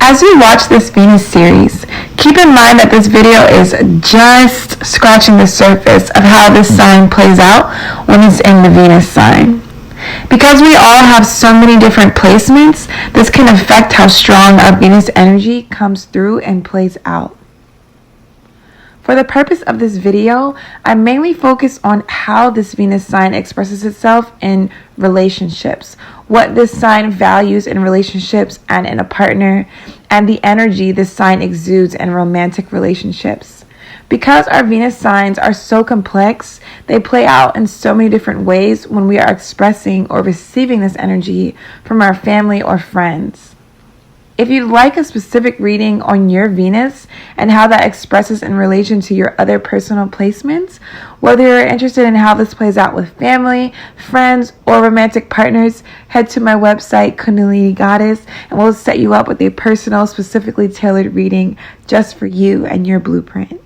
As you watch this Venus series, keep in mind that this video is just scratching the surface of how this sign plays out when it's in the Venus sign. Because we all have so many different placements, this can affect how strong our Venus energy comes through and plays out. For the purpose of this video, I mainly focus on how this Venus sign expresses itself in relationships, what this sign values in relationships and in a partner, and the energy this sign exudes in romantic relationships. Because our Venus signs are so complex, they play out in so many different ways when we are expressing or receiving this energy from our family or friends. If you'd like a specific reading on your Venus and how that expresses in relation to your other personal placements, whether you're interested in how this plays out with family, friends, or romantic partners, head to my website, Kundalini Goddess, and we'll set you up with a personal, specifically tailored reading just for you and your blueprint.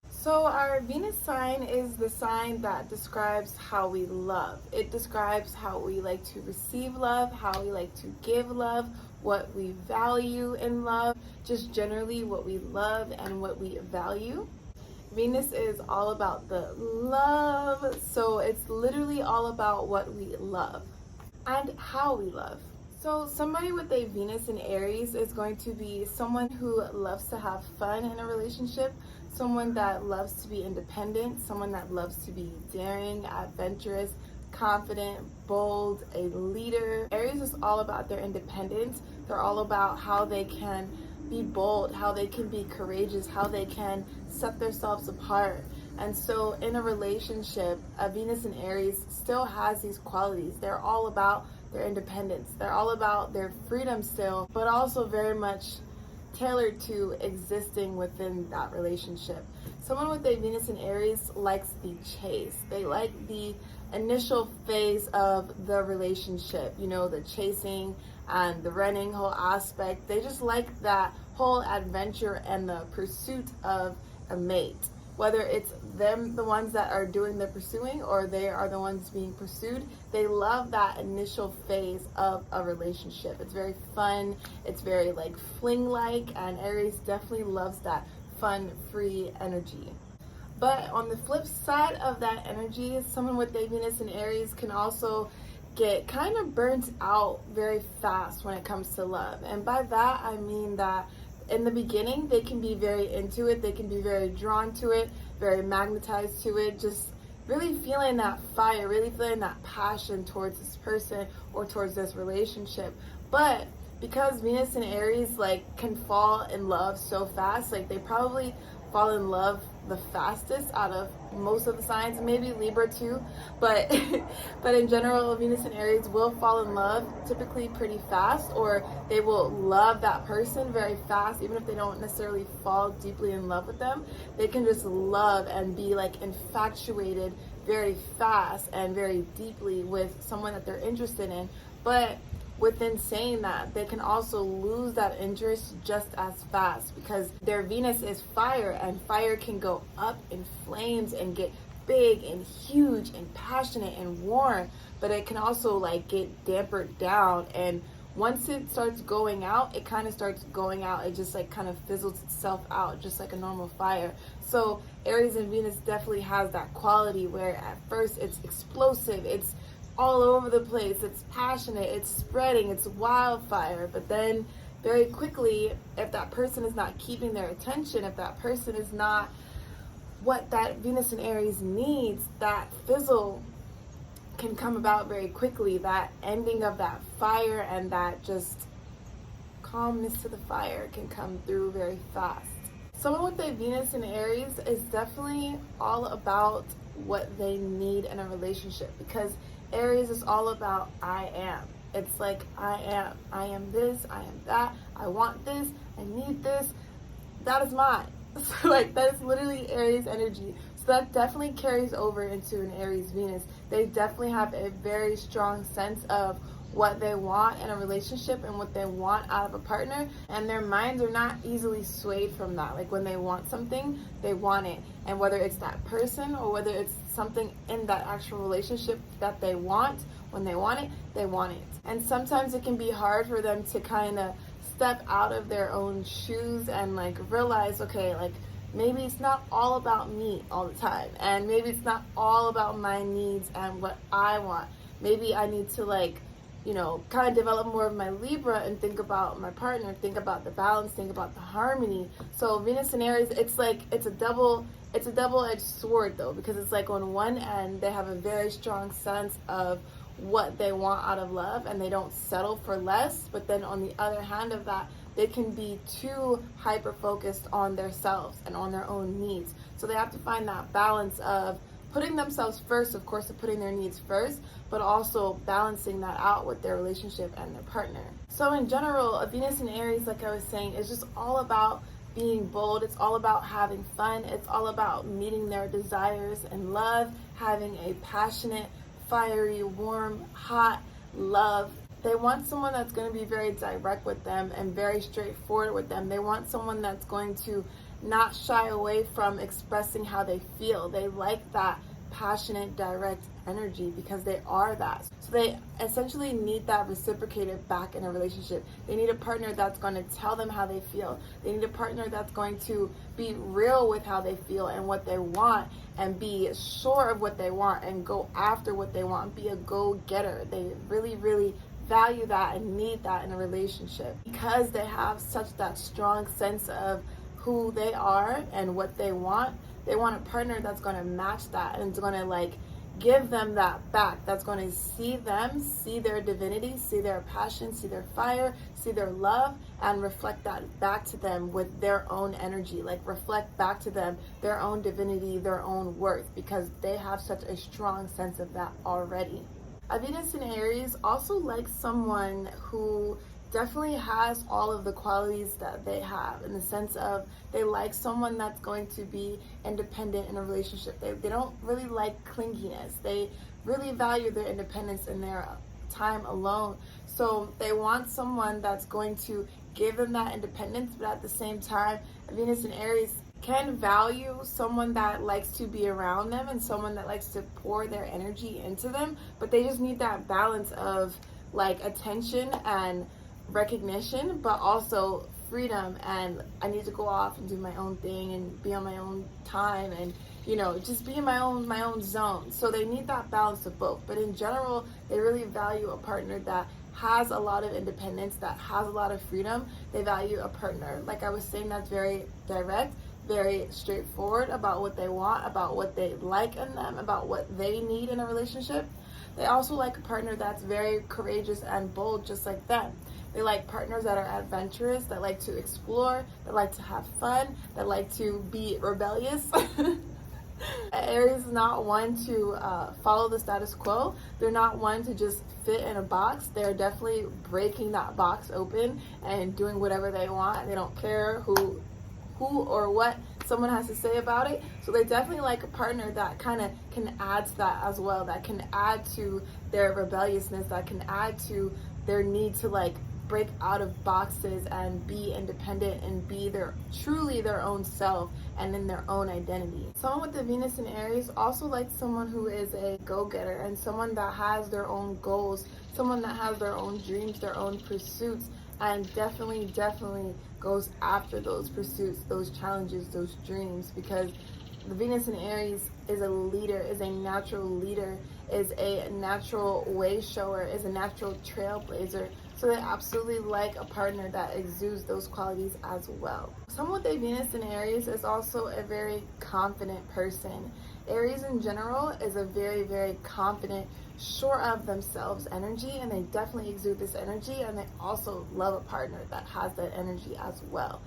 So our Venus sign is the sign that describes how we love. It describes how we like to receive love, how we like to give love, what we value in love, just generally what we love and what we value. Venus is all about the love, so it's literally all about what we love and how we love. So somebody with a Venus in Aries is going to be someone who loves to have fun in a relationship, someone that loves to be independent, someone that loves to be daring, adventurous, confident, bold, a leader. Aries is all about their independence. They're all about how they can be bold, how they can be courageous, how they can set themselves apart. And so in a relationship, a Venus in Aries still has these qualities. They're all about their independence. They're all about their freedom still, but also very much tailored to existing within that relationship. Someone with a Venus in Aries likes the chase. They like the initial phase of the relationship, the chasing and the running whole aspect. They just like that whole adventure and the pursuit of a mate. Whether it's them, the ones that are doing the pursuing, or they are the ones being pursued, they love that initial phase of a relationship. It's very fun, it's very fling-like, and Aries definitely loves that fun, free energy. But on the flip side of that energy, someone with a Venus in Aries can also get kind of burnt out very fast when it comes to love. And by that, I mean that in the beginning, they can be very into it, they can be very drawn to it, very magnetized to it, just really feeling that fire, really feeling that passion towards this person or towards this relationship. But because Venus and Aries can fall in love so fast, they probably fall in love the fastest out of most of the signs, maybe Libra too, but in general, Venus and Aries will fall in love typically pretty fast, or they will love that person very fast. Even if they don't necessarily fall deeply in love with them, they can just love and be infatuated very fast and very deeply with someone that they're interested in. But within saying that, they can also lose that interest just as fast because their Venus is fire, and fire can go up in flames and get big and huge and passionate and warm, but it can also get dampered down, and once it starts going out, it kind of starts going out. It just kind of fizzles itself out, just like a normal fire. So Aries and Venus definitely has that quality where at first it's explosive, it's all over the place, it's passionate, it's spreading, it's wildfire, but then very quickly, if that person is not keeping their attention, if that person is not what that Venus and Aries needs, that fizzle can come about very quickly. That ending of that fire and that just calmness to the fire can come through very fast. Someone with a Venus in Aries is definitely all about what they need in a relationship, because Aries is all about I am. It's I am this, I am that, I want this, I need this, that is mine. So that is literally Aries energy. So that definitely carries over into an Aries Venus. They definitely have a very strong sense of what they want in a relationship and what they want out of a partner, and their minds are not easily swayed from that. When they want something, they want it, and whether it's that person or whether it's something in that actual relationship that they want, when they want it, they want it. And sometimes it can be hard for them to kind of step out of their own shoes and like realize, okay, like maybe it's not all about me all the time, and maybe it's not all about my needs and what I want. Maybe I need to like, kind of develop more of my Libra and think about my partner, think about the balance, think about the harmony. So Venus and Aries, it's a double-edged sword though, because it's like on one end they have a very strong sense of what they want out of love and they don't settle for less, but then on the other hand of that, they can be too hyper focused on themselves and on their own needs. So they have to find that balance of putting themselves first, of course, of putting their needs first, but also balancing that out with their relationship and their partner. So in general, a Venus in Aries, like I was saying, is just all about being bold. It's all about having fun. It's all about meeting their desires and love, having a passionate, fiery, warm, hot love. They want someone that's going to be very direct with them and very straightforward with them. They want someone that's going to not shy away from expressing how they feel. They like that passionate, direct energy because they are that. So they essentially need that reciprocated back in a relationship. They need a partner that's going to tell them how they feel. They need a partner that's going to be real with how they feel and what they want, and be sure of what they want and go after what they want, be a go-getter. They really, really value that and need that in a relationship because they have such that strong sense of who they are and what they want. They want a partner that's going to match that and it's going to like give them that back, that's going to see them, see their divinity, see their passion, see their fire, see their love, and reflect that back to them with their own energy, like reflect back to them their own divinity, their own worth, because they have such a strong sense of that already. A Venus in Aries also likes someone who definitely has all of the qualities that they have, in the sense of they like someone that's going to be independent in a relationship. They don't really like clinginess. They really value their independence and their time alone. So they want someone that's going to give them that independence, but at the same time, Venus in Aries can value someone that likes to be around them and someone that likes to pour their energy into them, but they just need that balance of like attention and recognition, but also freedom, and I need to go off and do my own thing and be on my own time and just be in my own zone. So they need that balance of both, but in general they really value a partner that has a lot of independence, that has a lot of freedom. They value a partner, like I was saying, that's very direct, very straightforward about what they want, about what they like in them, about what they need in a relationship. They also like a partner that's very courageous and bold, just like them. They like partners that are adventurous, that like to explore, that like to have fun, that like to be rebellious. Aries is not one to follow the status quo. They're not one to just fit in a box. They're definitely breaking that box open and doing whatever they want. They don't care who or what someone has to say about it. So they definitely like a partner that kind of can add to that as well, that can add to their rebelliousness, that can add to their need to like break out of boxes and be independent and be truly their own self and in their own identity. Someone with the Venus in Aries also likes someone who is a go-getter and someone that has their own goals, someone that has their own dreams, their own pursuits, and definitely goes after those pursuits, those challenges, those dreams, because the Venus in Aries is a leader, is a natural leader, is a natural way shower, is a natural trailblazer. So they absolutely like a partner that exudes those qualities as well. Someone with a Venus in Aries is also a very confident person. Aries in general is a very, very confident, sure of themselves energy, and they definitely exude this energy, and they also love a partner that has that energy as well.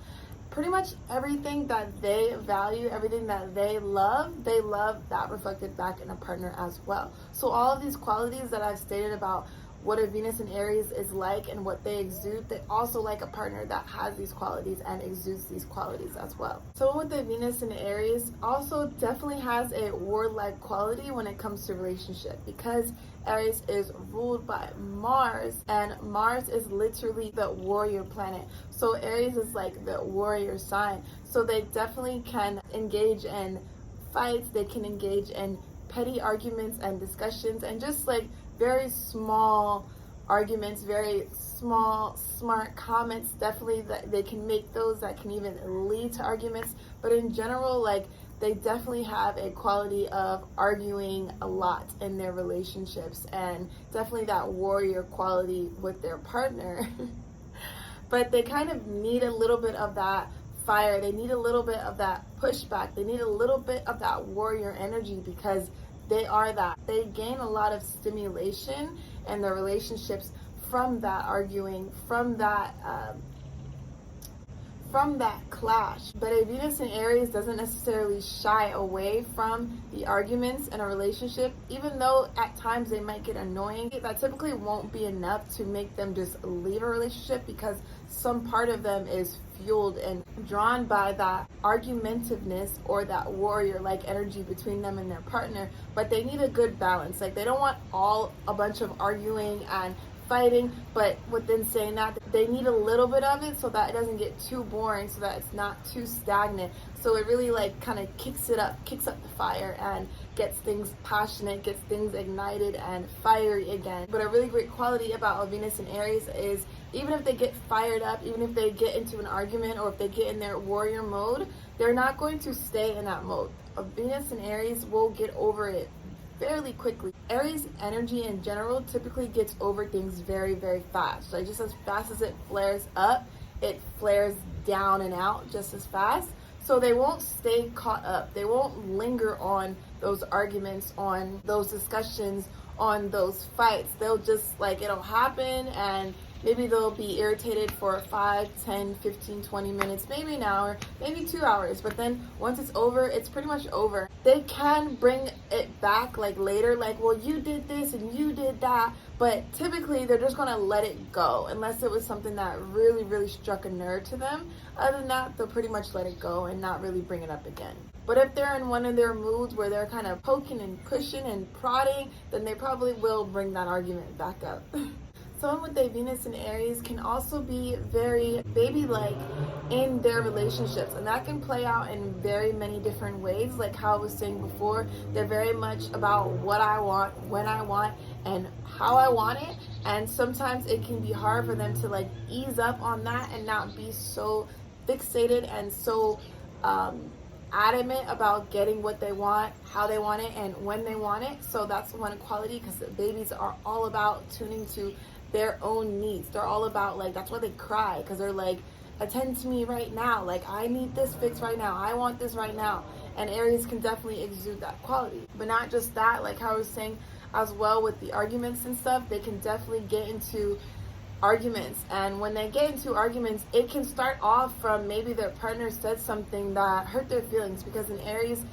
Pretty much everything that they value, everything that they love that reflected back in a partner as well. So all of these qualities that I've stated about what a Venus in Aries is like and what they exude, they also like a partner that has these qualities and exudes these qualities as well. Someone with a Venus in Aries also definitely has a warlike quality when it comes to relationship, because Aries is ruled by Mars, and Mars is literally the warrior planet. So Aries is like the warrior sign. So they definitely can engage in fights, they can engage in petty arguments and discussions and just like very small arguments, very small, smart comments. Definitely that they can make those that can even lead to arguments. But in general, like, they definitely have a quality of arguing a lot in their relationships, and definitely that warrior quality with their partner. But they kind of need a little bit of that fire. They need a little bit of that pushback. They need a little bit of that warrior energy, because they are that. They gain a lot of stimulation in their relationships from that arguing, from that clash. But a Venus in Aries doesn't necessarily shy away from the arguments in a relationship, even though at times they might get annoying. That typically won't be enough to make them just leave a relationship, because some part of them is fueled and drawn by that argumentiveness or that warrior-like energy between them and their partner. But they need a good balance. Like, they don't want a bunch of arguing and fighting, but within saying that, they need a little bit of it so that it doesn't get too boring, so that it's not too stagnant. So it really like kind of kicks up the fire and gets things passionate, gets things ignited and fiery again. But a really great quality about a Venus in Aries is, even if they get fired up, even if they get into an argument, or if they get in their warrior mode, they're not going to stay in that mode. A Venus in Aries will get over it fairly quickly. Aries energy in general typically gets over things very, very fast. Like, just as fast as it flares up, it flares down and out just as fast. So they won't stay caught up. They won't linger on those arguments, on those discussions, on those fights. They'll just, like, it'll happen, and maybe they'll be irritated for 5, 10, 15, 20 minutes, maybe an hour, maybe 2 hours. But then once it's over, it's pretty much over. They can bring it back like later, like, well, you did this and you did that. But typically they're just going to let it go, unless it was something that really, really struck a nerve to them. Other than that, they'll pretty much let it go and not really bring it up again. But if they're in one of their moods where they're kind of poking and pushing and prodding, then they probably will bring that argument back up. Someone with a Venus in Aries can also be very baby-like in their relationships, and that can play out in very many different ways. Like how I was saying before, they're very much about what I want, when I want, and how I want it. And sometimes it can be hard for them to like ease up on that and not be so fixated and so adamant about getting what they want, how they want it, and when they want it. So that's one quality, because babies are all about tuning to their own needs. They're all about, like, that's why they cry, because they're like, attend to me right now. Like, I need this fixed right now. I want this right now. And Aries can definitely exude that quality. But not just that, like how I was saying as well with the arguments and stuff, they can definitely get into arguments. And when they get into arguments, it can start off from maybe their partner said something that hurt their feelings, because in Aries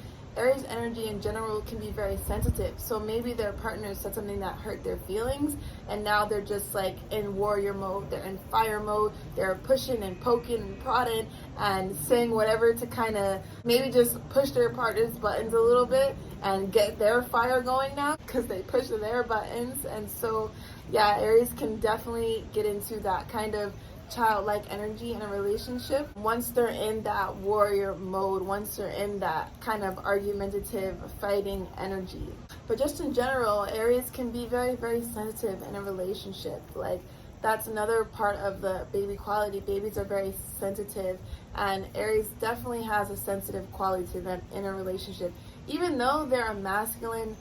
energy in general can be very sensitive. So maybe their partner said something that hurt their feelings, and now they're just like in warrior mode, they're in fire mode, they're pushing and poking and prodding and saying whatever to kind of maybe just push their partner's buttons a little bit and get their fire going now, because they push their buttons. And so yeah, Aries can definitely get into that kind of childlike energy in a relationship once they're in that warrior mode, once they're in that kind of argumentative fighting energy. But just in general, Aries can be very, very sensitive in a relationship. Like, that's another part of the baby quality. Babies are very sensitive, and Aries definitely has a sensitive quality to them in a relationship. Even though they're a masculine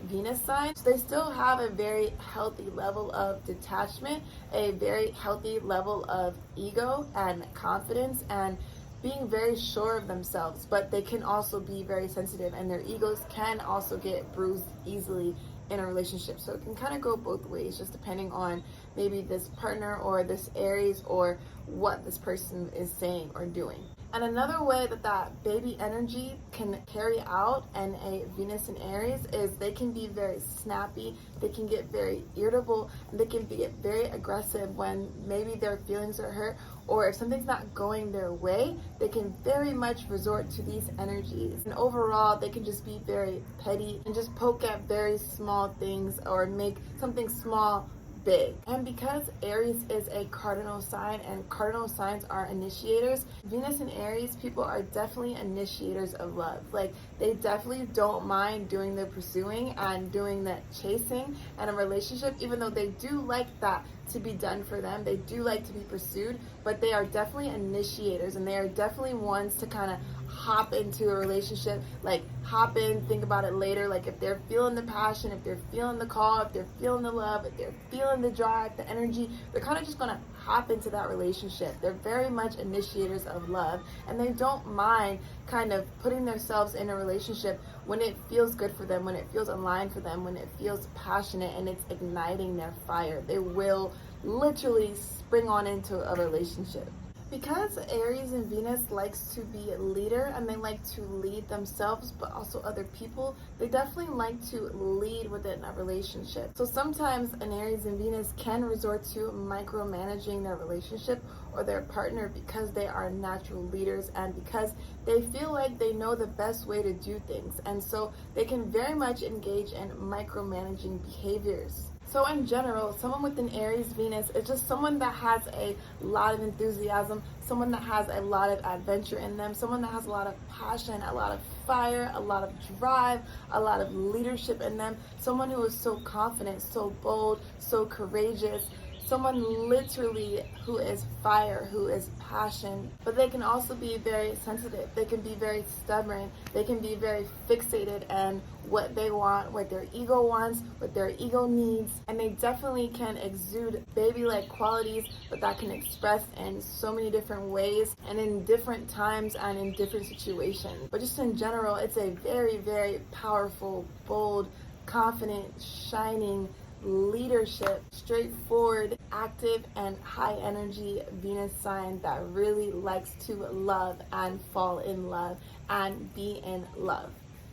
Venus sign, they still have a very healthy level of detachment, a very healthy level of ego and confidence, and being very sure of themselves. But they can also be very sensitive, and their egos can also get bruised easily in a relationship. So it can kind of go both ways, just depending on maybe this partner or this Aries or what this person is saying or doing. And another way that baby energy can carry out in a Venus in Aries is they can be very snappy, they can get very irritable, and they can get very aggressive when maybe their feelings are hurt, or if something's not going their way, they can very much resort to these energies. And overall, they can just be very petty and just poke at very small things, or make something small big. And because Aries is a cardinal sign and cardinal signs are initiators, Venus and Aries people are definitely initiators of love. Like, they definitely don't mind doing the pursuing and doing the chasing in a relationship, even though they do like that to be done for them. They do like to be pursued, but they are definitely initiators, and they are definitely ones to kind of hop into a relationship, like hop in, think about it later. Like, if they're feeling the passion, if they're feeling the call, if they're feeling the love, if they're feeling the drive, the energy, they're kind of just gonna hop into that relationship. They're very much initiators of love, and they don't mind kind of putting themselves in a relationship when it feels good for them, when it feels aligned for them, when it feels passionate and it's igniting their fire. They will literally spring on into a relationship. Because Aries and Venus likes to be a leader and they like to lead themselves but also other people, they definitely like to lead within a relationship. So sometimes an Aries and Venus can resort to micromanaging their relationship or their partner because they are natural leaders and because they feel like they know the best way to do things. And so they can very much engage in micromanaging behaviors. So in general, someone with an Aries Venus is just someone that has a lot of enthusiasm, someone that has a lot of adventure in them, someone that has a lot of passion, a lot of fire, a lot of drive, a lot of leadership in them, someone who is so confident, so bold, so courageous, someone literally who is fire, who is passion. But they can also be very sensitive. They can be very stubborn. They can be very fixated on what they want, what their ego wants, what their ego needs. And they definitely can exude baby-like qualities, but that can express in so many different ways and in different times and in different situations. But just in general, it's a very, very powerful, bold, confident, shining, leadership, straightforward, active, and high energy Venus sign that really likes to love and fall in love and be in love.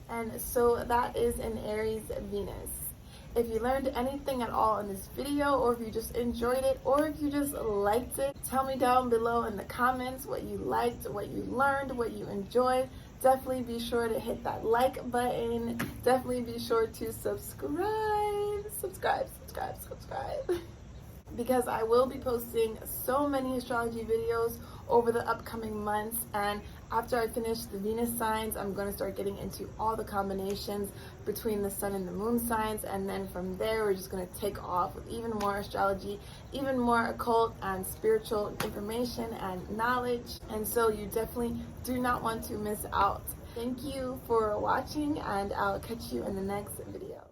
And so that is an Aries Venus. If you learned anything at all in this video, or if you just enjoyed it, or if you just liked it, tell me down below in the comments what you liked, what you learned, what you enjoyed. Definitely be sure to hit that like button. Definitely be sure to subscribe. Because I will be posting so many astrology videos over the upcoming months, and after I finish the Venus signs, I'm going to start getting into all the combinations between the sun and the moon signs, and then from there we're just going to take off with even more astrology, even more occult and spiritual information and knowledge. And so you definitely do not want to miss out. Thank you for watching, and I'll catch you in the next video.